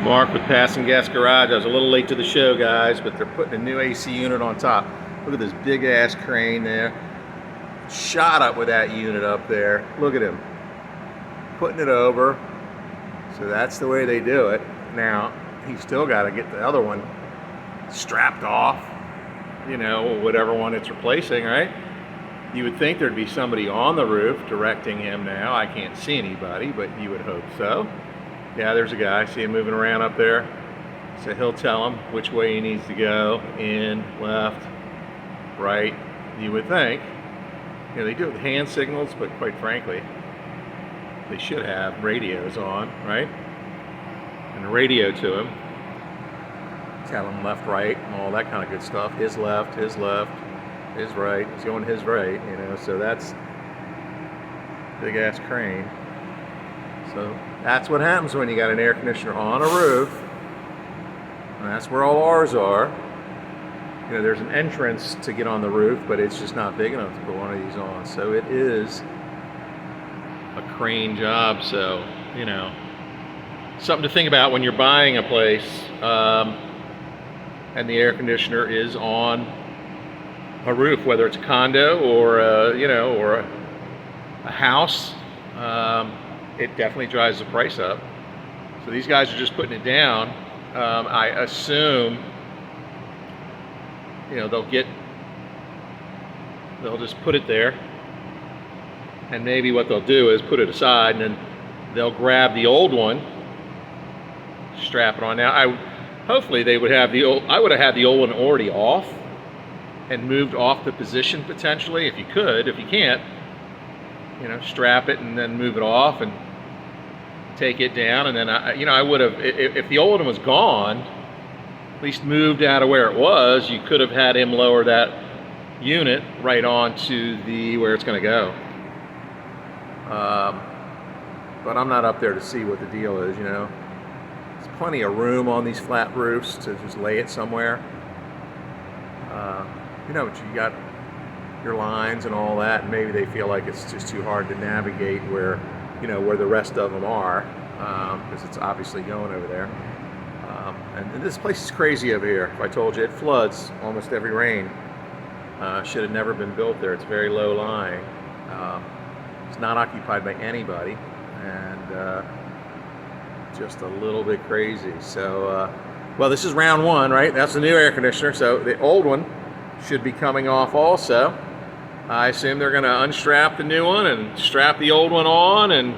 Mark with Passing Gas Garage. I was a little late to the show, guys, but they're putting a new AC unit on top. Look at this big ass crane there. Shot up with that unit up there. Look at him. Putting it over. So that's the way they do it. Now, he's still got to get the other one strapped off, you know, whatever one it's replacing, right? You would think there'd be somebody on the roof directing him now. I can't see anybody, but you would hope so. Yeah, there's a guy. See him moving around up there? So he'll tell him which way he needs to go. In, left, right. You would think. You know, they do it with hand signals, but quite frankly, they should have radios on, right? And a radio to him. Tell him left, right, and all that kind of good stuff. His left, his right. He's going his right, you know, so that's big ass crane. So that's what happens when you got an air conditioner on a roof. And that's where all ours are. You know, there's an entrance to get on the roof, but it's just not big enough to put one of these on. So it is a crane job. So, you know, something to think about when you're buying a place and the air conditioner is on a roof, whether it's a condo or you know, or a house. It definitely drives the price up. So these guys are just putting it down. I assume, you know, they'll just put it there, and maybe what they'll do is put it aside, and then they'll grab the old one, strap it on. Now, hopefully they would have the old. I would have had the old one already off and moved off the position potentially, if you could. If you can't, you know, strap it and then move it off and take it down. And then I would have, if the old one was gone, at least moved out of where it was, you could have had him lower that unit right onto the where it's going to go. But I'm not up there to see what the deal is, you know. There's plenty of room on these flat roofs to just lay it somewhere. You know, but you got your lines and all that, and maybe they feel like it's just too hard to navigate where, you know, where the rest of them are, because it's obviously going over there. And this place is crazy over here. If I told you, it floods almost every rain. Should have never been built there. It's very low lying. It's not occupied by anybody, and just a little bit crazy. So, well, this is round one, right? That's the new air conditioner. So the old one should be coming off also. I assume they're going to unstrap the new one and strap the old one on, and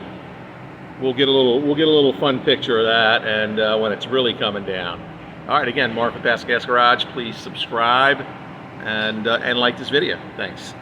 we'll get a little fun picture of that, and when it's really coming down. All right, again, Mark with Passing Gas Garage. Please subscribe and like this video. Thanks.